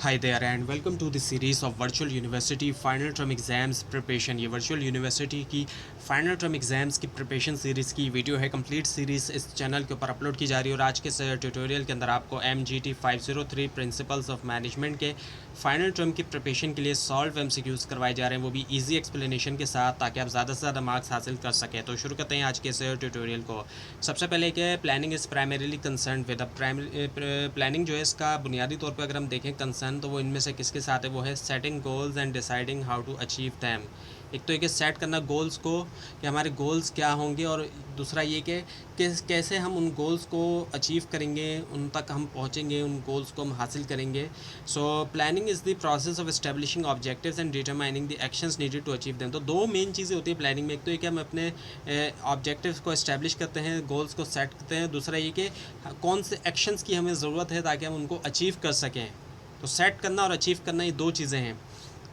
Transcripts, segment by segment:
Hi there and welcome to the series of Virtual University Final Term Exams Preparation। ये virtual university की final term exams की preparation series की video है। Complete series इस channel के ऊपर upload की जा रही है और आज के ट्यूटोरियल के अंदर आपको MGT 503 प्रिंसिपल्स ऑफ मैनेजमेंट के फाइनल टर्म की प्रिपरेशन के लिए सॉल्व MCQs करवाए जा रहे हैं, वो भी ईजी एक्सप्लेनेशन के साथ, ताकि आप ज़्यादा से ज़्यादा मार्क्स हासिल कर सकें। तो शुरू करते हैं आज के इस ट्यूटोरियल को। सबसे पहले कि planning is primarily concern with planning जो है इसका बुनियादी तौर पर अगर हम देखें कंसर्न, तो वो इनमें से किसके साथ है, वो है setting goals and deciding how to achieve them. एक तो ये सेट करना गोल्स को कि हमारे गोल्स क्या होंगे, और दूसरा ये कि कैसे हम उन गोल्स को अचीव करेंगे, उन तक हम पहुंचेंगे, उन गोल्स को हम हासिल करेंगे। So planning is the process of establishing objectives and determining the actions needed to achieve them. तो दो मेन चीज़ें होती है प्लानिंग में। एक तो ये कि हम अपने ऑब्जेक्टिव्स को इस्टेब्लिश करते हैं, गोल्स को सेट करते हैं। दूसरा ये कि कौन से एक्शंस की हमें ज़रूरत है ताकि हम उनको अचीव कर सकें। तो सेट करना और अचीव करना ये दो चीज़ें हैं।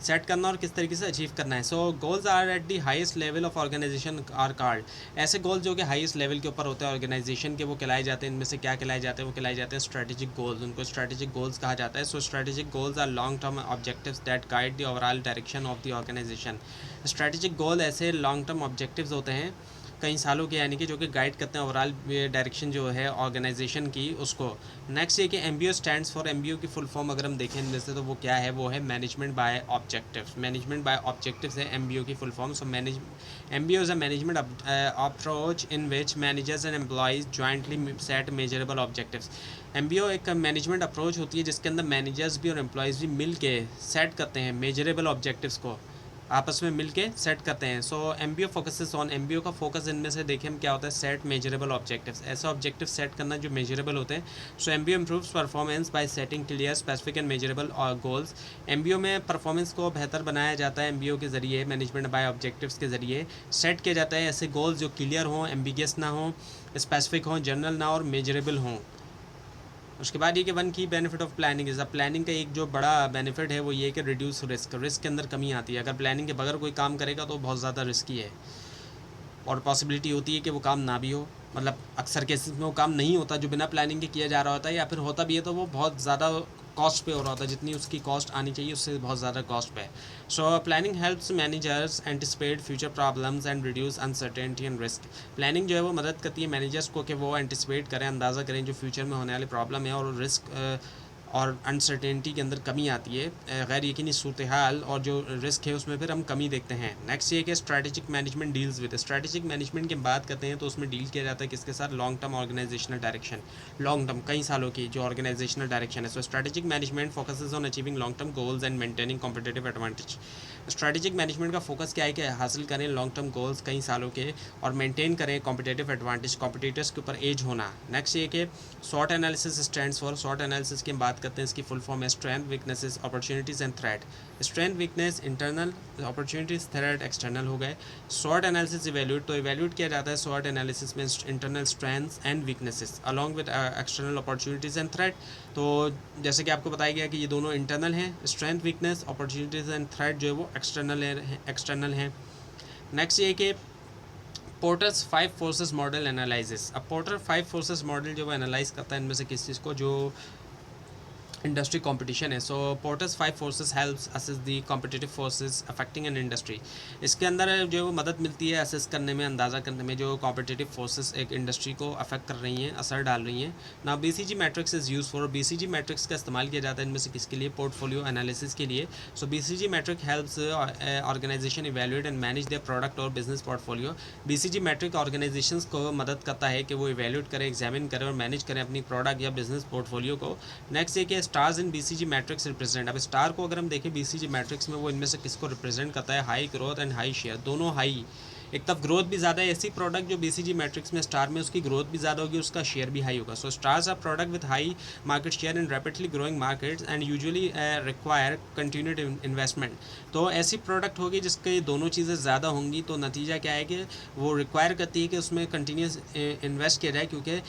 सेट करना और किस तरीके से अचीव करना है। So goals are at the highest level of organization are called. ऐसे गोल्स जो कि हाईएस्ट लेवल के ऊपर होते हैं ऑर्गेनाइजेशन के, वो कहलाए जाते हैं। इनमें से क्या कहलाए जाते हैं, वो कहलाए जाते हैं स्ट्रेटेजिक गोल्स। उनको स्ट्रेटेजिक गोल्स कहा जाता है। So strategic goals are long term objectives that guide the overall direction of the organization. Strategic goal ऐसे लॉन्ग टर्म ऑब्जेक्टिव्स होते हैं कई सालों के, यानी कि जो कि गाइड करते हैं ओवरऑल डायरेक्शन जो है ऑर्गेनाइजेशन की, उसको। नेक्स्ट ये कि MBO स्टैंड्स फॉर, MBO की फुल फॉर्म अगर हम देखें इनमें से, तो वो क्या है, वो है management by objectives. Management by objectives है MBO की full form. So MBO is a management approach in which managers and employees jointly set measurable objectives. MBO एक मैनेजमेंट अप्रोच होती है जिसके अंदर मैनेजर्स भी और एम्प्लॉयज़ भी मिल के सेट करते हैं मेजरेबल ऑब्जेक्टिव्स को, आपस में मिलके सेट करते हैं। सो MBO फोकसेस ऑन, MBO का फोकस इनमें से देखें हम क्या होता है, सेट मेजरेबल ऑब्जेक्टिव्स। ऐसा ऑब्जेक्टिव सेट करना जो मेजरेबल होते हैं। सो MBO improves performance by setting clear specific and measurable goals. MBO में परफॉर्मेंस को बेहतर बनाया जाता है MBO के ज़रिए, मैनेजमेंट बाय ऑब्जेक्टिव्स के ज़रिए सेट किया जाता है ऐसे गोल्स जो क्लियर हों, एम्बिगियस ना हों, स्पेसिफिक हों, जनरल ना और मेजरेबल हों। उसके बाद ये कि वन की benefit of planning is, planning का एक जो बड़ा बेनिफिट है वो ये कि रिड्यूस रिस्क के अंदर कमी आती है। अगर प्लानिंग के बगैर कोई काम करेगा तो बहुत ज़्यादा रिस्की है, और पॉसिबिलिटी होती है कि वो काम ना भी हो। मतलब अक्सर केसेस में वो काम नहीं होता जो बिना प्लानिंग के किया जा रहा होता है, या फिर होता भी है तो वो बहुत ज़्यादा कॉस्ट पे हो रहा होता है, जितनी उसकी कॉस्ट आनी चाहिए उससे बहुत ज़्यादा कॉस्ट पे है। So planning helps managers anticipate future problems and reduce uncertainty and risk. Planning जो है वो मदद करती है मैनेजर्स को कि वो एंटिसिपेट करें, अंदाज़ा करें जो फ्यूचर में होने वाली प्रॉब्लम है, और रिस्क और अनसर्टेनिटी के अंदर कमी आती है, गैर यकीनी सूरत हाल और जो रिस्क है उसमें फिर हम कमी देखते हैं। नेक्स्ट ये कि strategic management deals with, strategic management की बात करते हैं तो उसमें डील किया जाता है किसके साथ, long term organizational direction. Long term कई सालों की जो ऑर्गेनाइजेशनल डायरेक्शन है। So strategic management focuses on achieving long term goals and maintaining competitive advantage. Strategic management का फोकस क्या है कि हासिल करें लॉन्ग टर्म गोल्स कई सालों के, और मेंटेन करें कॉम्पिटिटिव एडवांटेज, कॉम्पिटिटर्स के ऊपर एज होना। नेक्स्ट ये कि short analysis stands for, short analysis की हम बात करते हैं, इसकी फुल फॉर्म है strength, weaknesses, opportunities and threat. Strength weakness internal, opportunities threat external हो गए। शॉर्ट एनालिसिस इवेल्यूट, तो इवेल्यूट किया जाता है शॉर्ट एनालिसिस में internal strengths and weaknesses along with external opportunities and threat. तो जैसे कि आपको बताया गया कि ये दोनों इंटरनल हैं, strength weakness, opportunities and threat जो है वो एक्सटर्नल हैं। नेक्स्ट ये कि पोर्टर्स 5 फोर्सेस मॉडल एनालिसिस। अब पोर्टर 5 फोर्सेस मॉडल जो वो एनालाइज करता है इनमें से किस चीज़ को, जो इंडस्ट्री कंपटीशन है। So Porter's 5 forces helps assess the competitive forces affecting an industry. इसके अंदर जो वो मदद मिलती है असेस करने में, अंदाज़ा करने में, जो कॉम्पिटिटिव फोर्सेस एक इंडस्ट्री को अफेक्ट कर रही हैं, असर डाल रही हैं ना। BCG matrix is use for, BCG matrix का इस्तेमाल किया जाता है इनमें से किसके लिए, पोर्टफोलियो एनालिसिस के लिए। So BCG matrix helps organization evaluate and manage their product और business portfolio. BCG matrix organizations को मदद करता है कि वो इवेल्यूएट करें, एग्जामिन करें और मैनेज करें अपनी प्रोडक्ट या बिजनेस पोर्टफोलियो को। नेक्स्ट ये कि स्टार्स इन BCG मैट्रिक्स रिप्रेजेंट। अब स्टार को अगर हम देखें BCG मैट्रिक्स में, वो इनमें से किसको रिप्रेजेंट करता है, high growth and high share, दोनों हाई। एक तरफ ग्रोथ भी ज़्यादा है, ऐसी प्रोडक्ट जो BCG मैट्रिक्स में स्टार में उसकी ग्रोथ भी ज़्यादा होगी, उसका शेयर भी हाई होगा। So stars are product with high market share in rapidly growing markets and usually require continued investment. तो ऐसी प्रोडक्ट होगी जिसके दोनों चीज़ें ज़्यादा होंगी, तो नतीजा क्या है कि वो रिक्वायर करती है कि उसमें कंटिन्यूस इन्वेस्ट किया जाए, क्योंकि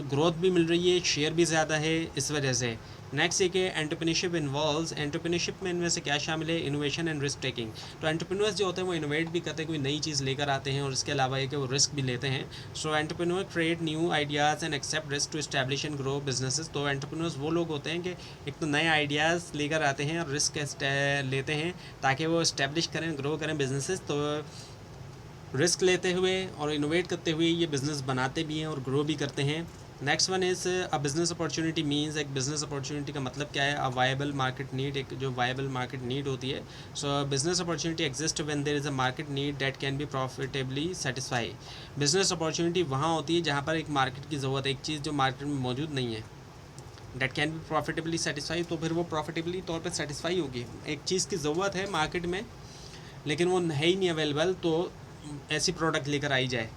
ग्रोथ भी मिल रही है, शेयर भी ज़्यादा है, इस वजह से नेक्स्ट ये कि एंटरप्रेन्योरशिप इन्वॉल्व्स, एंटरप्रेन्योरशिप में इनमें से क्या शामिल है, इनोवेशन एंड रिस्क टेकिंग। तो एंटरप्रेन्योर्स जो होते हैं वो इनोवेट भी करते हैं, कोई नई चीज़ लेकर आते हैं और इसके अलावा ये कि वो रिस्क भी लेते हैं। So entrepreneur create new ideas and accept risk to establish and grow businesses. तो एंटरप्रेन्योर्स वो लोग होते हैं कि एक तो नए आइडियाज़ लेकर आते हैं और रिस्क लेते हैं ताकि वो इस्टेब्लिश करें, ग्रो करें बिजनेसेस। तो रिस्क लेते हुए और इनोवेट करते हुए ये बिज़नेस बनाते भी हैं और ग्रो भी करते हैं। Next one is a business opportunity means, एक बिज़नेस अपॉर्चुनिटी का मतलब क्या है, अ वायबल मार्केट नीड, एक जो वायबल मार्केट नीड होती है। So business opportunity exist when there is a market need that can be profitably satisfy. Business opportunity वहाँ होती है जहाँ पर एक मार्केट की ज़रूरत है, एक चीज़ जो मार्केट में मौजूद नहीं है, date can be profitably satisfy, तो फिर वो प्रॉफिटेबली तौर पर सेटिस्फाई होगी। एक चीज़ की ज़रूरत है मार्केट में लेकिन वो है ही नहीं अवेलेबल, तो ऐसी प्रोडक्ट लेकर आई जाए।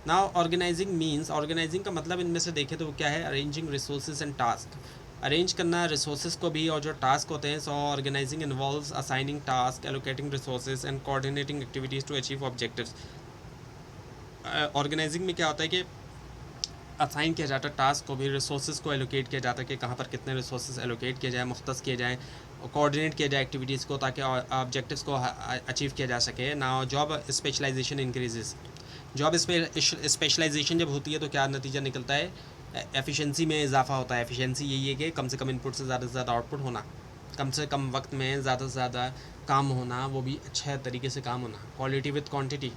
नाउ ऑर्गेनाइजिंग मीन्स, ऑर्गेनाइजिंग का मतलब इनमें से देखें तो वो क्या है, arranging resources and task, arrange करना रिसोर्सेज को भी और जो टास्क होते हैं। So organising involves assigning task, allocating resources and coordinating activities to achieve objectives. Organising में क्या होता है कि असाइन किया जाता है टास्क को भी, रिसोर्सेज को एलोकेट किया जाता है कि कहाँ पर कितने रिसोर्सेज एलोकेट किए जाए, मुख्तस किए जाएँ, कोऑर्डिनेट किया जाए एक्टिविटीज़ को ताकि ऑब्जेक्टिव्स को अचीव किया जा सके। ना job specialization increases, job specialization जब होती है तो क्या नतीजा निकलता है, एफिशिएंसी में इजाफा होता है। एफिशिएंसी यही है कि कम से कम इनपुट से ज़्यादा आउटपुट होना, कम से कम वक्त में ज़्यादा से ज़्यादा काम होना, वो भी अच्छे तरीके से काम होना, quality with quantity.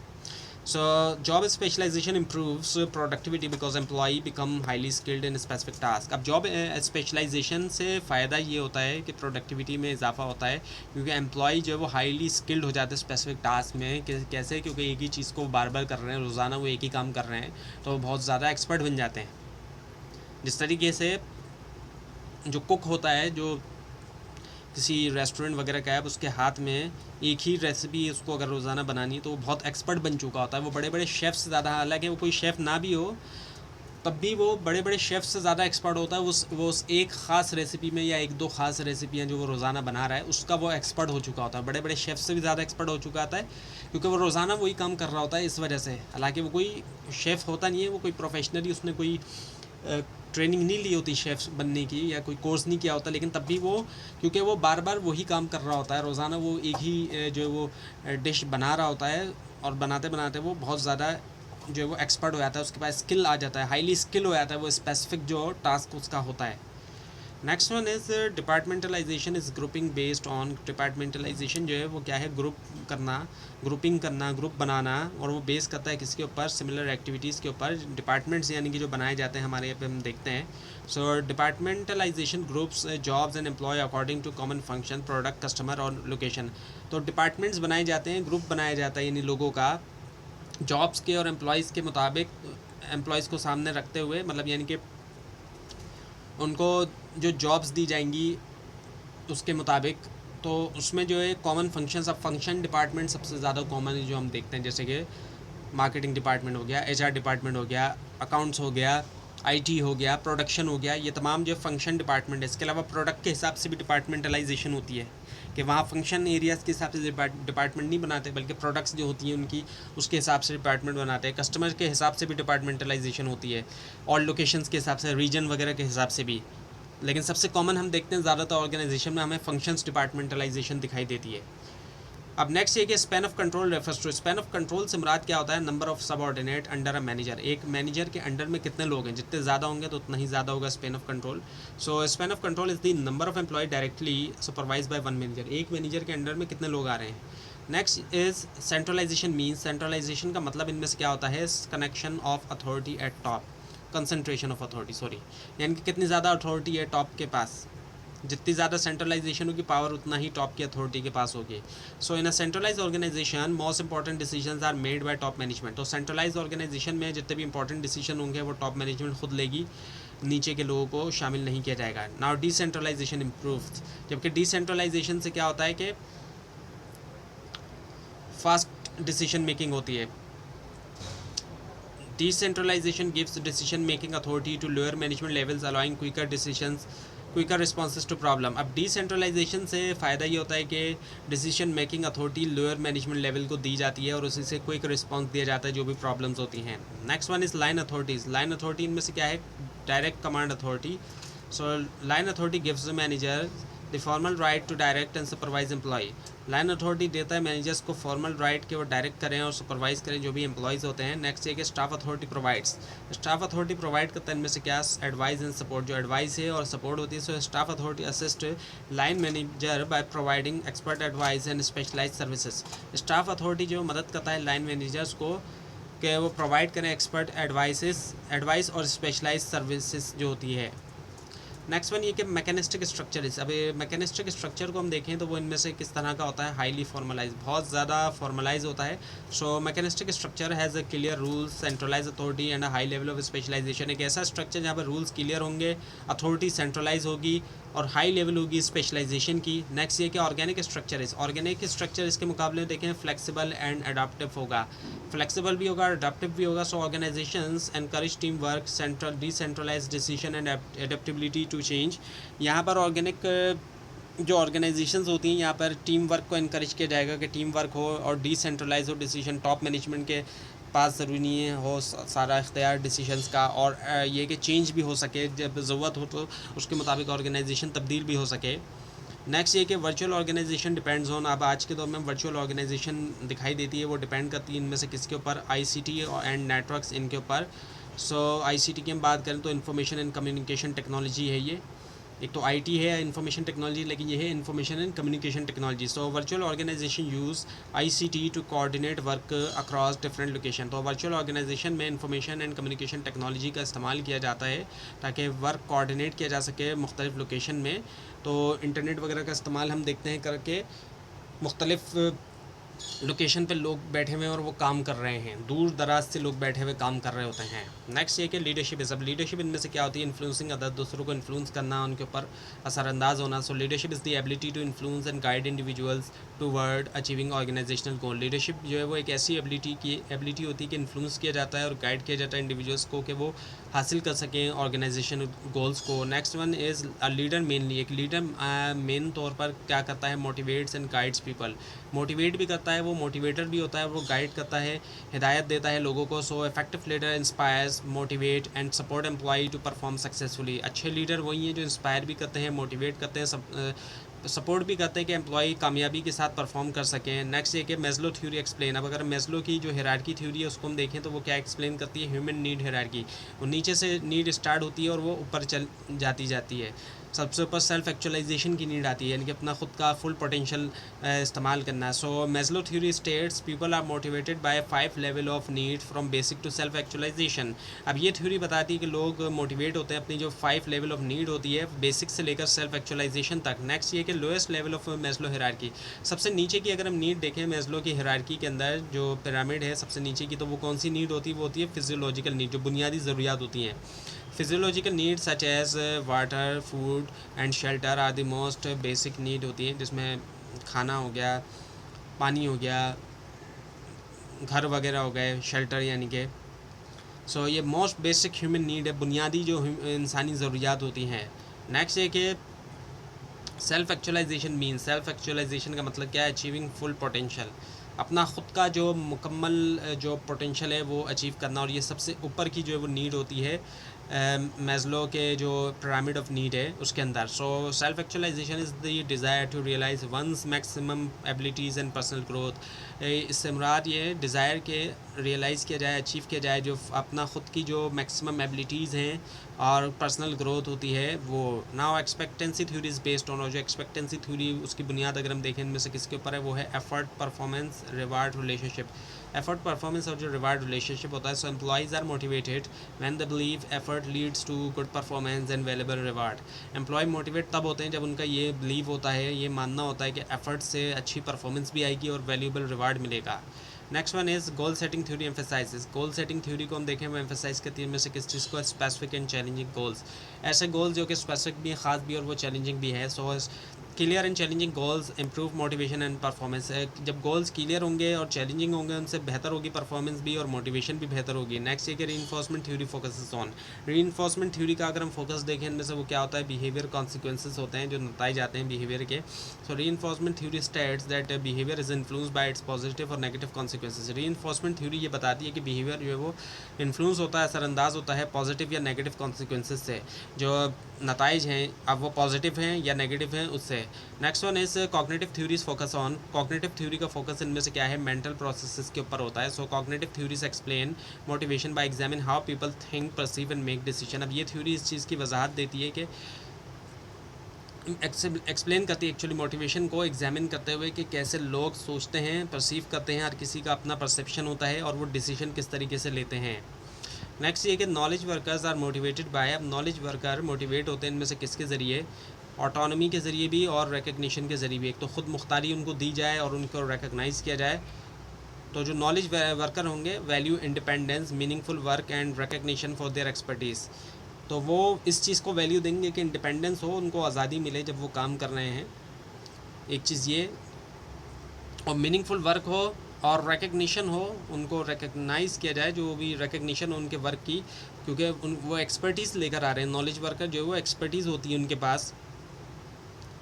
So job specialization improves productivity because employee become highly skilled in specific task। अब जॉब स्पेशलाइजेशन से फ़ायदा ये होता है कि प्रोडक्टिविटी में इजाफा होता है क्योंकि एम्प्लॉई जो है वो हाईली स्किल्ड हो जाते हैं स्पेसिफिक टास्क में। कैसे, क्योंकि एक ही चीज़ को बार बार कर रहे हैं, रोज़ाना वो एक ही काम कर रहे हैं, तो वो बहुत ज़्यादा एक्सपर्ट बन जाते हैं। जिस तरीके से जो कुक होता है, जो किसी रेस्टोरेंट वगैरह का है, उसके हाथ में एक ही रेसिपी उसको अगर रोज़ाना बनानी है तो वो बहुत एक्सपर्ट बन चुका होता है। वो बड़े बड़े शेफ़ से ज़्यादा, हालांकि वो कोई शेफ़ ना भी हो तब भी वो बड़े बड़े शेफ़ से ज़्यादा एक्सपर्ट होता है। वो उस एक ख़ास रेसिपी में या एक दो ख़ास रेसिपियाँ जो वो रोज़ाना बना रहा है उसका वो एक्सपर्ट हो चुका होता है, बड़े बड़े शेफ़ से भी ज़्यादा एक्सपर्ट हो चुका होता है क्योंकि वो रोज़ाना वही काम कर रहा होता है इस वजह से। हालांकि वो कोई शेफ़ होता नहीं है, वो कोई प्रोफेशनली उसने कोई ट्रेनिंग नहीं ली होती शेफ़ बनने की या कोई कोर्स नहीं किया होता, लेकिन तब भी वो, क्योंकि वो बार बार वही काम कर रहा होता है रोज़ाना, वो एक ही जो वो डिश बना रहा होता है और बनाते बनाते वो बहुत ज़्यादा जो है वो एक्सपर्ट हो जाता है, उसके पास स्किल आ जाता है, हाईली स्किल हो जाता है वो स्पेसिफिक जो टास्क उसका होता है। Next one is departmentalisation is grouping based on, departmentalisation जो है वो क्या है, ग्रुप करना, ग्रुपिंग करना, ग्रुप बनाना, और वो बेस करता है किसके ऊपर, सिमिलर एक्टिविटीज़ के ऊपर। डिपार्टमेंट्स यानी कि जो बनाए जाते हैं हमारे यहाँ पे हम देखते हैं। So departmentalisation groups jobs and employ according to common function, product, customer और लोकेशन। तो डिपार्टमेंट्स बनाए जाते हैं, ग्रुप बनाया जाता है यानी लोगों का जॉब्स के और एम्प्लॉयज़ के मुताबिक, एम्प्लॉयज़ को सामने रखते हुए, मतलब यानी कि उनको जो जॉब्स दी जाएंगी उसके मुताबिक। तो उसमें जो है कॉमन फंक्शंस, अब फंक्शन डिपार्टमेंट सबसे ज़्यादा कॉमन है जो हम देखते हैं, जैसे कि मार्केटिंग डिपार्टमेंट हो गया, एचआर डिपार्टमेंट हो गया, अकाउंट्स हो गया, आईटी हो गया, प्रोडक्शन हो गया, ये तमाम जो फंक्शन डिपार्टमेंट है। इसके अलावा प्रोडक्ट के हिसाब से भी डिपार्टमेंटलाइजेशन होती है कि वहाँ फंक्शन एरियाज़ के हिसाब से डिपार्टमेंट नहीं बनाते, बल्कि प्रोडक्ट्स जो होती हैं उनकी उसके हिसाब से डिपार्टमेंट बनाते हैं। कस्टमर के हिसाब से भी डिपार्टमेंटलाइजेशन होती है और लोकेशंस के हिसाब से, रीजन वगैरह के हिसाब से भी। लेकिन सबसे कॉमन हम देखते हैं ज़्यादातर ऑर्गेनाइजेशन में हमें फंक्शंस डिपार्टमेंटलाइजेशन दिखाई देती है। अब नेक्स्ट ये कि span of control refers to, span of control से मुराद क्या होता है, number of subordinate under a manager, एक मैनेजर के अंडर में कितने लोग हैं, जितने ज़्यादा होंगे तो उतना ही ज़्यादा होगा span of control. So span of control is the number of employee directly supervise by one manager, एक मैनेजर के अंडर में कितने लोग आ रहे हैं। Next is centralization means, centralization का मतलब इनमें से क्या होता है, connection of authority at top, concentration of authority, sorry, यानी कि कितनी ज़्यादा अथॉरिटी है टॉप के पास, जितनी ज़्यादा सेंट्रलाइजेशन होगी पावर उतना ही टॉप की अथॉरिटी के पास होगी। So in a centralise organisation most important decisions are made by top management. तो सेंट्रलाइज ऑर्गेनाइजेशन में जितने भी इंपॉर्टेंट डिसीजन होंगे वो टॉप मैनेजमेंट खुद लेगी, नीचे के लोगों को शामिल नहीं किया जाएगा। नाउ डिसेंट्रलाइजेशन इम्प्रूव्स, जबकि डिसेंट्रलाइजेशन से क्या होता है कि फास्ट डिसीजन मेकिंग होती है। Decentralization gives decision making authority to lower management levels allowing quicker decisions, quicker responses to problem. अब डिसेंट्रलाइजेशन से फ़ायदा ये होता है कि decision making authority lower management level को दी जाती है और उसी से क्विक रिस्पॉन्स दिया जाता है जो भी प्रॉब्लम्स होती हैं। Next one is line authorities. Line authority इनमें से क्या है, direct command authority, so line authority gives the manager the formal right to direct and supervise employee. Line authority देता है मैनेजर्स को फॉर्मल राइट कि वो डायरेक्ट करें और सुपरवाइज करें जो भी एम्प्लॉयज़ होते हैं। नेक्स्ट ये कि staff authority provides, staff authority provide करता है इनमें से क्या, एडवाइस एंड सपोर्ट, जो एडवाइस है और सपोर्ट होती है। So staff authority assist line manager by providing expert advice and specialise services. Staff authority जो मदद करता है लाइन मैनेजर्स को कि वो प्रोवाइड करें एक्सपर्ट एडवाइस और स्पेशलाइज सर्विसेज जो होती है। नेक्स्ट वन ये कि मैकेनिस्टिक स्ट्रक्चर है। अब मैकेनिस्टिक स्ट्रक्चर को हम देखें तो वो इनमें से किस तरह का होता है, हाईली फॉर्मलाइज, बहुत ज़्यादा फॉर्मलाइज होता है। So mechanistic structure has a clear rules, centralise authority and a high level of specialisation. एक ऐसा स्ट्रक्चर जहाँ पर रूल्स क्लियर होंगे, अथॉरिटी सेंट्रलाइज होगी और हाई लेवल होगी स्पेशलाइजेशन की। नेक्स्ट ये कि ऑर्गेनिक स्ट्रक्चर है। ऑर्गेनिक स्ट्रक्चर इसके मुकाबले में देखें फ्लेक्सिबल एंड अडाप्टिव होगा, फ्लेक्सिबल भी होगा, अडाप्टिव भी होगा। So organisations encourage team work, central decentralise decision and adaptability to change. यहाँ पर ऑर्गेनिक जो ऑर्गेनाइजेशंस होती हैं यहाँ पर टीम वर्क को इनकरेज किया जाएगा कि टीम वर्क हो और डिसेंट्रलाइज हो डिसीजन, टॉप मैनेजमेंट के पास ज़रूरी नहीं है हो सारा इख्तियार डिसीजंस का, और ये कि चेंज भी हो सके जब ज़रूरत हो तो उसके मुताबिक ऑर्गेनाइजेशन तब्दील भी हो सके। नेक्स्ट ये कि वर्चुअल ऑर्गेनाइजेशन डिपेंड्स ऑन, अब आज के दौर में वर्चुअल ऑर्गेनाइजेशन दिखाई देती है, वो डिपेंड करती है इनमें से किसके ऊपर, आईसीटी एंड नेटवर्क्स इनके ऊपर। सो आईसीटी की हम बात करें तो इंफॉर्मेशन एंड कम्युनिकेशन टेक्नोलॉजी है ये, एक तो आईटी है इंफॉर्मेशन टेक्नोलॉजी, लेकिन ये है information and communication technology. So virtual organization use ICT to coordinate work across different location. तो वर्चुअल ऑर्गेनाइजेशन में इंफॉर्मेशन एंड कम्युनिकेशन टेक्नोलॉजी का इस्तेमाल किया जाता है ताकि वर्क कोऑर्डिनेट किया जा सके मुख्तलिफ लोकेशन में। तो इंटरनेट वगैरह का इस्तेमाल हम देखते हैं करके मुख्तलिफ लोकेशन पे लोग बैठे हुए हैं और वो काम कर रहे हैं, दूर दराज से लोग बैठे हुए काम कर रहे होते हैं। नेक्स्ट ये कि लीडरशिप इज़, अब लीडरशिप इनमें से क्या होती है, इन्फ्लुएंसिंग अदर, दूसरों को इन्फ्लुएंस करना, उनके ऊपर असरअंदाज होना। So leadership is the ability to influence and guide individuals toward achieving organizational goal. Leadership जो है वो एक ऐसी एबिलिटी होती है कि इन्फ्लुएंस किया जाता है और गाइड किया जाता है इंडिविजुअल्स को कि वो हासिल कर सकें ऑर्गेनाइजेशन गोल्स को। Next one is a leader mainly, एक लीडर मेन तौर पर क्या करता है, motivates and guides people, motivate भी करता है, वो मोटिवेटर भी होता है, वो गाइड करता है, हिदायत देता है लोगों को। So effective leader inspires, motivate and support employee to perform successfully. अच्छे लीडर वही हैं जो इंस्पायर भी करते हैं, मोटिवेट करते हैं, सपोर्ट भी करते हैं कि एम्प्लॉय कामयाबी के साथ परफॉर्म कर सकें। नेक्स्ट ये कि मेस्लो थ्योरी एक्सप्लेन, अब अगर मेस्लो की जो हायरार्की थ्योरी है उसको हम देखें तो वो क्या एक्सप्लेन करती है, ह्यूमन नीड हायरार्की। वो नीचे से नीड स्टार्ट होती है और वो ऊपर चल जाती है। सबसे ऊपर सेल्फ एक्चुअलाइजेशन की नीड आती है, यानी कि अपना खुद का फुल पोटेंशियल इस्तेमाल करना। So Maslow theory states people are motivated by 5 level of need from basic to self actualisation. अब ये थ्योरी बताती है कि लोग मोटिवेट होते हैं अपनी जो 5 लेवल ऑफ नीड होती है बेसिक से लेकर सेल्फ एक्चुअलाइजेशन तक। नेक्स्ट ये कि lowest level of Maslow hierarchy, सबसे नीचे की अगर हम नीड देखें मेस्लो की हायरार्की के अंदर जो पिरामिड है सबसे नीचे की, तो वो कौन सी नीड होती है, वो होती है फिजियोलॉजिकल नीड, जो बुनियादी ज़रूरियात होती हैं। Physiological need such as water, food and shelter are the most basic need होती है, जिसमें खाना हो गया, पानी हो गया, घर वगैरह हो गए, शेल्टर यानी कि। सो ये मोस्ट बेसिक ह्यूमन नीड है, बुनियादी जो इंसानी ज़रूरियात होती हैं। नेक्स्ट ये कि self actualization mean, self actualization का मतलब क्या है, अचीविंग फुल पोटेंशियल, अपना ख़ुद का जो मुकम्मल जो पोटेंशियल है वो अचीव करना। और ये सबसे ऊपर की जो है वो नीड होती है मेस्लो के जो पिरामिड ऑफ नीड है उसके अंदर। So self actualization is the desire to realize one's maximum abilities and personal growth. इससे मुराद ये डिज़ायर के रियलाइज़ किया जाए, अचीव किया जाए जो अपना ख़ुद की जो मैक्सिमम एबिलिटीज़ हैं और पर्सनल ग्रोथ होती है वो। Now expectancy theory is based on, और जो एक्सपेक्टेंसी थ्योरी उसकी बुनियाद अगर हम देखें इनमें से किसके ऊपर है, वो है effort, performance, reward, relationship. Effort, performance और जो रिवार्ड रिलेशनशिप होता है। So employees are motivated when they believe effort leads to good performance and valuable reward. Employ motivate तब होते हैं जब उनका ये बिलीव होता है, ये मानना होता है कि एफर्ट से अच्छी परफॉर्मेंस भी आएगी और वैल्यूएबल रिवार्ड मिलेगा। Next one is goal setting theory emphasises, goal setting theory को हम देखें वो एम्फेसाइज करती है में से किस चीज़ को, स्पेसिफिक एंड चैलेंजिंग गोल्स, ऐसे गोल्स जो कि स्पेसिफिक भी हैं, ख़ास भी और वो चैलेंजिंग भी है। So clear and challenging goals improve motivation and performance. जब गोल्स क्लियर होंगे और चैलेंजिंग होंगे उनसे बेहतर होगी परफॉर्मेंस भी और मोटिवेशन भी बेहतर होगी। नेक्स्ट ये कि reinforcement theory focuses on. Reinforcement theory का अगर हम फोकस देखें इनमें से वो क्या होता है, बिहेवियर कॉन्सिक्वेंसेस होते हैं जो नताए जाते हैं बिहेवियर के। So reinforcement theory states that behaviour is influenced by its positive और नेगेटिव कॉन्सिक्वेंसेस। रीइंफोर्समेंट थ्योरी ये बताती है कि बिहेवियर जो है वो इन्फ्लुएंस होता है, असरअंदाज होता है पॉजिटिव या नेगेटिव कॉन्सिक्वेंसेस से। जो नताइज हैं अब वो पॉजिटिव हैं या नेगेटिव हैं उससे। Next one is cognitive theories focus on. Cognitive theory का फोकस इनमें से क्या है, मेंटल प्रोसेसेस के ऊपर होता है। So cognitive theories explain motivation by examine how people think, perceive and make decision. अब ये थ्योरी इस चीज़ की वजाहत देती है कि एक्सप्लेन करती है एक्चुअली मोटिवेशन को एग्जामिन करते हुए कि कैसे लोग सोचते हैं, परसीव करते हैं, हर किसी का अपना परसेप्शन होता है और वो डिसीजन किस तरीके से लेते हैं। नेक्स्ट ये कि knowledge workers are motivated by. अब नॉलेज वर्कर मोटिवेट होते हैं इनमें से किसके ज़रिए, ऑटोनॉमी के ज़रिए भी और रिकग्निशन के ज़रिए भी। एक तो ख़ुद मुख्तारी उनको दी जाए और उनको रिकग्नाइज़ किया जाए। तो जो नॉलेज वर्कर होंगे value independence, meaningful work and recognition for their expertise. तो वो इस चीज़ को वैल्यू देंगे कि इंडिपेंडेंस हो, उनको आज़ादी मिले जब वो काम कर रहे हैं, एक चीज़ ये, और मीनिंगफुल वर्क हो और रिकग्निशन हो, उनको रिकग्नाइज़ किया जाए जो भी रिकग्निशन हो उनके वर्क की, क्योंकि वो एक्सपर्टीज़ लेकर आ रहे हैं। नॉलेज वर्कर जो है वो एक्सपर्टीज़ होती है उनके पास।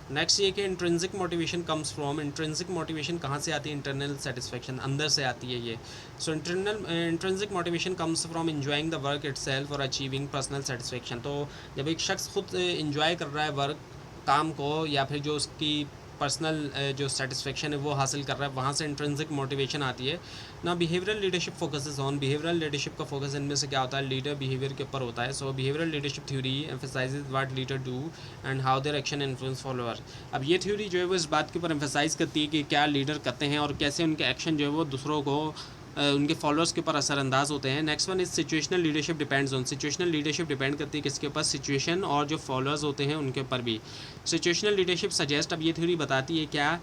नेक्स्ट ये कि intrinsic motivation comes from. Intrinsic motivation कहाँ से आती है, इंटरनल सेटिस्फेक्शन, अंदर से आती है ये। So intrinsic motivation comes from enjoying the work itself और अचीविंग पर्सनल सेटिस्फेक्शन। तो जब एक शख्स खुद इंजॉय कर रहा है वर्क, काम को, या फिर जो उसकी पर्सनल जो सेटिस्फेक्शन है वो हासिल कर रहा है, वहाँ से इंट्रिंसिक मोटिवेशन आती है ना। Behavioural leadership focuses on. Behavioural leadership का फोकस इनमें से क्या होता है, लीडर बिहेवियर के ऊपर होता है। So behavioural leadership theory emphasises what leader do and how their action influence follower. अब ये थ्योरी जो है वो इस बात के ऊपर एम्फेसाइज करती है कि क्या लीडर करते हैं और कैसे उनके एक्शन जो है वो दूसरों को उनके फॉलोअर्स के ऊपर असरअंदाज होते हैं। Next one is situational leadership depends on. Situational leadership depend करती है किसके ऊपर, सिचुएशन और जो फॉलोअर्स होते हैं उनके ऊपर भी। सिचुएशनल लीडरशिप सजेस्ट, अब ये थ्योरी बताती है क्या,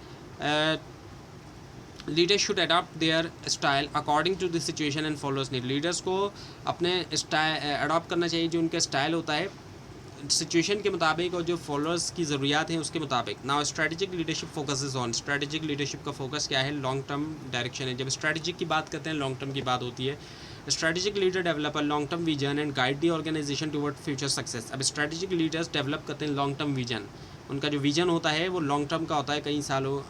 leaders should adopt their style according to the situation and followers need. Leaders को अपने स्टाइल अडॉप्ट करना चाहिए, जो उनका स्टाइल होता है सिचुएशन के मुताबिक और जो फॉलोअर्स की ज़रूरियात हैं उसके मुताबिक। Now strategic leadership focuses on. Strategic leadership का फोकस क्या है, लॉन्ग टर्म डायरेक्शन है। जब स्ट्रेटेजिक की बात करते हैं लॉन्ग टर्म की बात होती है। Strategic leader develop a long term vision and guide the organization toward future success. अब स्ट्रेटेजिक लीडर्स डेवलप करते हैं लॉन्ग टर्म विजन, उनका जो विजन होता है वो लॉन्ग टर्म का होता है, कई सालों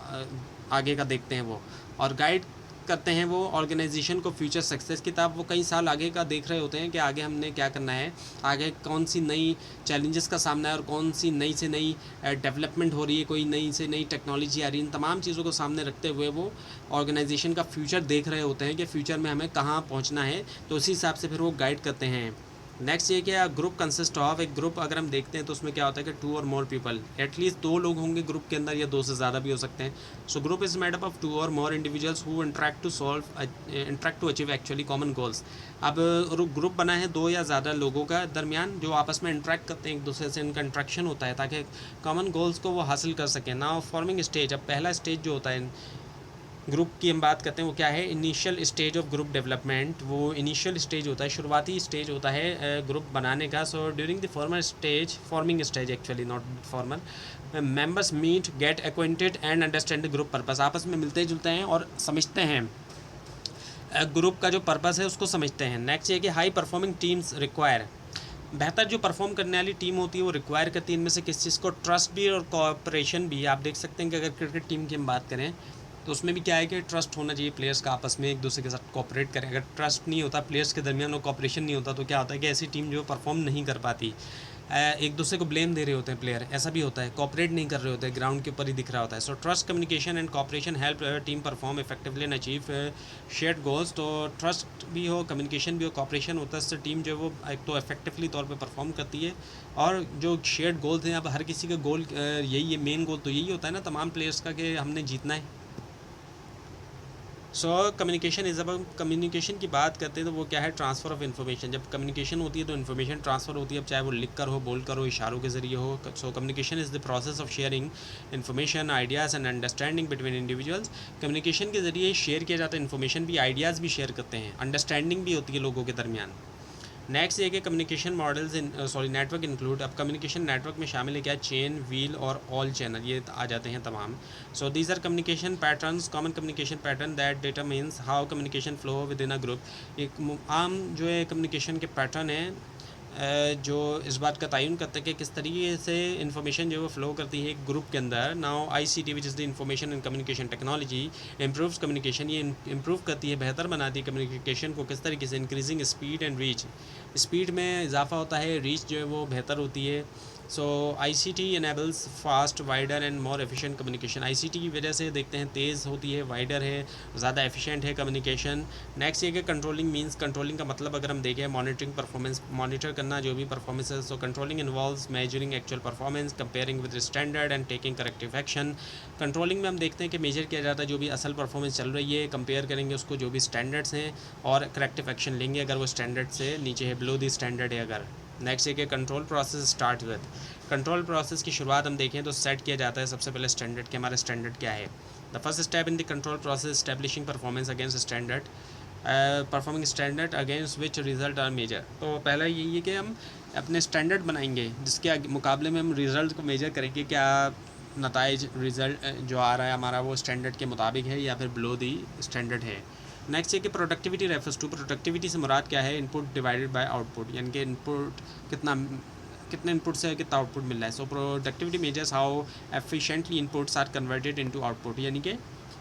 आगे का देखते हैं वो, और गाइड करते हैं वो ऑर्गेनाइजेशन को फ्यूचर सक्सेस की तरफ। वो कई साल आगे का देख रहे होते हैं कि आगे हमने क्या करना है, आगे कौन सी नई चैलेंजेस का सामना है और कौन सी नई से नई डेवलपमेंट हो रही है, कोई नई से नई टेक्नोलॉजी आ रही है। इन तमाम चीज़ों को सामने रखते हुए वो ऑर्गेनाइजेशन का फ्यूचर देख रहे होते हैं कि फ्यूचर में हमें कहाँ पहुँचना है, तो उसी हिसाब से फिर वो गाइड करते हैं। नेक्स्ट ये क्या, ग्रुप कंसिस्ट ऑफ। एक ग्रुप अगर हम देखते हैं तो उसमें क्या होता है कि 2 और मोर पीपल, एटलीस्ट 2 लोग होंगे ग्रुप के अंदर या 2 से ज़्यादा भी हो सकते हैं। So group is made up of 2 और more individuals who interact to achieve actually common goals. अब ग्रुप बना है 2 या ज़्यादा लोगों का दरमियान जो आपस में इंटरेक्ट करते हैं, एक दूसरे से इनका इंट्रैक्शन होता है ताकि कॉमन गोल्स को वो हासिल कर सकें। Now forming stage. अब पहला स्टेज जो होता है ग्रुप की हम बात करते हैं वो क्या है, initial stage of group development. वो इनिशियल स्टेज होता है, शुरुआती स्टेज होता है ग्रुप बनाने का। So during the forming stage actually not formal, members meet, get acquainted and understand the group purpose. आपस में मिलते जुलते हैं और समझते हैं ग्रुप का जो पर्पस है उसको समझते हैं। नेक्स्ट ये कि हाई परफॉर्मिंग टीम्स रिक्वायर। बेहतर जो परफॉर्म करने वाली टीम होती है वो रिक्वायर करती है इनमें से किस चीज़ को, ट्रस्ट भी और कोऑपरेशन भी। आप देख सकते हैं कि अगर क्रिकेट टीम की हम बात करें तो उसमें भी क्या है कि ट्रस्ट होना चाहिए, प्लेयर्स का आपस में एक दूसरे के साथ कोऑपरेट करें। अगर ट्रस्ट नहीं होता प्लेयर्स के दरमियान और कोऑपरेशन नहीं होता तो क्या होता है कि ऐसी टीम जो परफॉर्म नहीं कर पाती, एक दूसरे को ब्लेम दे रहे होते हैं प्लेयर, ऐसा भी होता है, कोऑपरेट नहीं कर रहे होते, ग्राउंड के ऊपर ही दिख रहा होता है। So trust, communication and cooperation help team perform effectively and achieve shared goals. तो ट्रस्ट भी हो, कम्युनिकेशन भी हो, कोऑपरेशन होता है, इससे टीम जो है वो एक तो इफेक्टिवली तौर पे परफॉर्म करती है। और जो शेयर्ड गोल्स हैं, अब हर किसी का गोल यही है, मेन गोल तो यही होता है ना तमाम प्लेयर्स का कि हमने जीतना है। सो कम्युनिकेशन इज़ अब कम्युनिकेशन की बात करते हैं तो वो क्या है, ट्रांसफ़र ऑफ इन्फॉर्मेशन। जब कम्युनिकेशन होती है तो इन्फॉर्मेशन ट्रांसफ़र होती है, अब चाहे वो लिख कर हो, बोल कर हो, इशारों के ज़रिए हो। So communication is the process of sharing information, ideas and understanding between individuals. Communication के ज़रिए शेयर किया जाता है इन्फॉर्मेशन भी, आइडियाज़ भी शेयर करते हैं, अंडरस्टैंडिंग भी होती है लोगों के दरमियान। नेक्स्ट ये कि communication models in network include, अब कम्युनिकेशन नेटवर्क में शामिल है क्या, चेन, व्हील और ऑल चैनल, ये आ जाते हैं तमाम। So these are communication patterns, common communication pattern that determines how communication flow within a group. एक आम जो है कम्युनिकेशन के पैटर्न है जो इस बात का तयन करते हैं कि किस तरीके से इन्फॉर्मेशन जो है वो फ़्लो करती है एक ग्रुप के अंदर। Now ICT which is the information and communication technology improves communication, ये इम्प्रूव करती है, बेहतर बनाती है कम्युनिकेशन को। किस तरीके से, increasing speed and reach, speed में इजाफा होता है, रीच जो है वो बेहतर होती है। सो ICT enables fast, wider and more efficient communication. ICT की वजह से देखते हैं तेज़ होती है, वाइडर है, ज़्यादा एफिशिएंट है कम्युनिकेशन। नेक्स्ट ये कि कंट्रोलिंग मींस, कंट्रोलिंग का मतलब अगर हम देखें मॉनिटरिंग परफॉर्मेंस, मॉनिटर करना जो भी परफॉर्मेंस है। So controlling involves measuring actual performance, comparing with standard and taking corrective action. Controlling में हम देखते हैं कि मेजर किया जाता है जो भी असल परफॉर्मेंस चल रही है, कंपेयर करेंगे उसको जो भी स्टैंडर्ड्स हैं और करेक्टिव एक्शन लेंगे अगर वो स्टैंडर्ड से नीचे है, बिलो द स्टैंडर्ड है अगर। नेक्स्ट है कि control process start with, control process की शुरुआत हम देखें तो सेट किया जाता है सबसे पहले स्टैंडर्ड के, हमारा स्टैंडर्ड क्या है। The first step in the control process establishing performance against standard, performing standard against which result are measure. तो पहला यही है कि हम अपने स्टैंडर्ड बनाएंगे जिसके मुकाबले में हम रिज़ल्ट को मेजर करेंगे, क्या नताइज रिज़ल्ट जो आ रहा है हमारा वो स्टैंडर्ड के मुताबिक है या फिर बिलो दी स्टैंडर्ड है। नेक्स्ट है कि प्रोडक्टिविटी रेफर्स टू, प्रोडक्टिविटी से मुराद क्या है, इनपुट डिवाइडेड बाय आउटपुट, यानी कि इनपुट कितने इनपुट से कितना आउटपुट मिल रहा है। So productivity measures how efficiently inputs are converted into output, यानी कि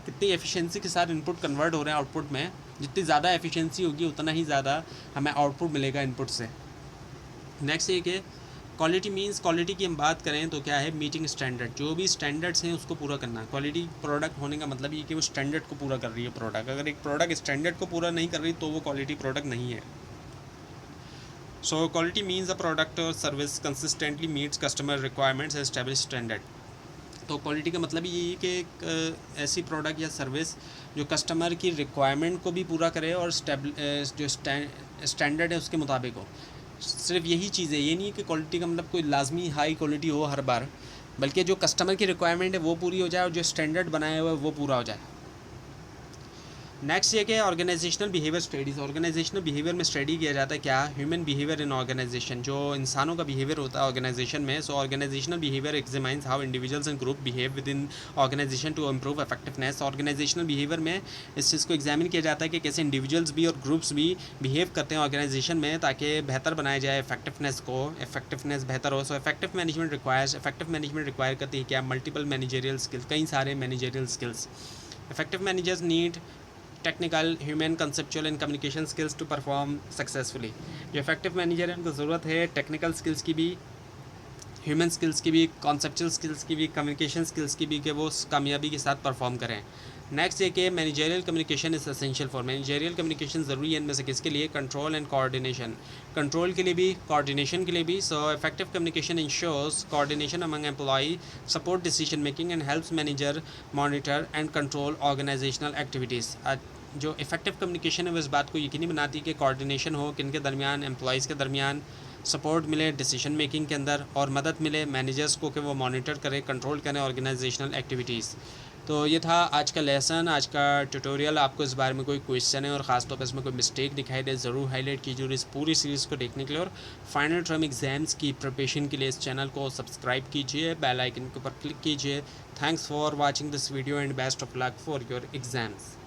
कितनी एफिशिएंसी के साथ इनपुट कन्वर्ट हो रहे हैं आउटपुट में। जितनी ज़्यादा एफिशिएंसी होगी उतना ही ज़्यादा हमें आउटपुट मिलेगा इनपुट से। नेक्स्ट ये कि क्वालिटी मींस, क्वालिटी की हम बात करें तो क्या है, मीटिंग स्टैंडर्ड, जो भी स्टैंडर्ड्स हैं उसको पूरा करना। क्वालिटी प्रोडक्ट होने का मतलब ये कि वो स्टैंडर्ड को पूरा कर रही है प्रोडक्ट। अगर एक प्रोडक्ट स्टैंडर्ड को पूरा नहीं कर रही तो वो क्वालिटी प्रोडक्ट नहीं है। So quality means a product और service consistently meets customer requirements establish standard. तो क्वालिटी का मतलब ये है कि एक ऐसी प्रोडक्ट या सर्विस जो कस्टमर की रिक्वायरमेंट को भी पूरा करे और जो स्टैंडर्ड है उसके मुताबिक हो। सिर्फ यही चीज़ है, ये नहीं है कि क्वालिटी का मतलब कोई लाजमी हाई क्वालिटी हो हर बार, बल्कि जो कस्टमर की रिक्वायरमेंट है वो पूरी हो जाए और जो स्टैंडर्ड बनाया हुआ है वो पूरा हो जाए। नेक्स्ट ये क्या है, organizational behaviour studies. Organizational behaviour में स्टडी किया जाता है क्या, ह्यूमन बिहेवियर इन ऑर्गेनाइजेशन, जो इंसानों का बिहेवियर होता है ऑर्गेनाइजेशन में। So organisational behaviour examines how individuals and group behave within organisation to improve effectiveness. Organisational behaviour में इस चीज़ को एग्जामिन किया जाता है कि कैसे इंडिविजुअल्स भी और ग्रुप्स भी बिहेव करते हैं ऑर्गेनाइजेशन में ताकि बेहतर बनाया जाए इफेक्टिवनेस को, इफेक्टिवनेस बेहतर हो। So effective management requires, effective management require करती है क्या, मल्टीपल मैनेजरियल स्किल्स, कई सारे managerial skills. Effective managers need technical, human, conceptual and communication skills to perform successfully. जो इफेक्टिव मैनेजर है उनको ज़रूरत है टेक्निकल स्किल्स की भी, ह्यूमन स्किल्स की भी, कॉन्सेप्चुअल स्किल्स की भी, कम्युनिकेशन स्किल्स की भी, कि वो कामयाबी के साथ परफॉर्म करें। नेक्स्ट ये कि managerial communication is essential for, managerial communication ज़रूरी है इनमें से किसके लिए, कंट्रोल एंड कोऑर्डिनेशन, कंट्रोल के लिए भी, कोऑर्डिनेशन के लिए भी। So effective communication ensures coordination among employee, support decision making and helps manager monitor and control organizational activities. जो इफेक्टिव कम्युनिकेशन है वो इस बात को यकीनी बनाती है कि कोऑर्डिनेशन हो किन के दरमियान, एम्प्लॉयज़ के दरमियान, सपोर्ट मिले डिसीजन मेकिंग के अंदर और मदद मिले मैनेजर्स को कि वो मॉनिटर करें, कंट्रोल करें ऑर्गेनाइजेशनल एक्टिविटीज़। तो ये था आज का लेसन, आज का ट्यूटोरियल। आपको इस बारे में कोई क्वेश्चन है और ख़ास तौर पर इसमें कोई मिस्टेक दिखाई दे ज़रूर हाईलाइट कीजिए। और इस पूरी सीरीज़ को देखने के लिए और फाइनल टर्म एग्ज़ाम्स की प्रिपरेशन के लिए इस चैनल को सब्सक्राइब कीजिए, बेल आइकन के ऊपर क्लिक कीजिए। Thanks for watching this video and best of luck for your exams.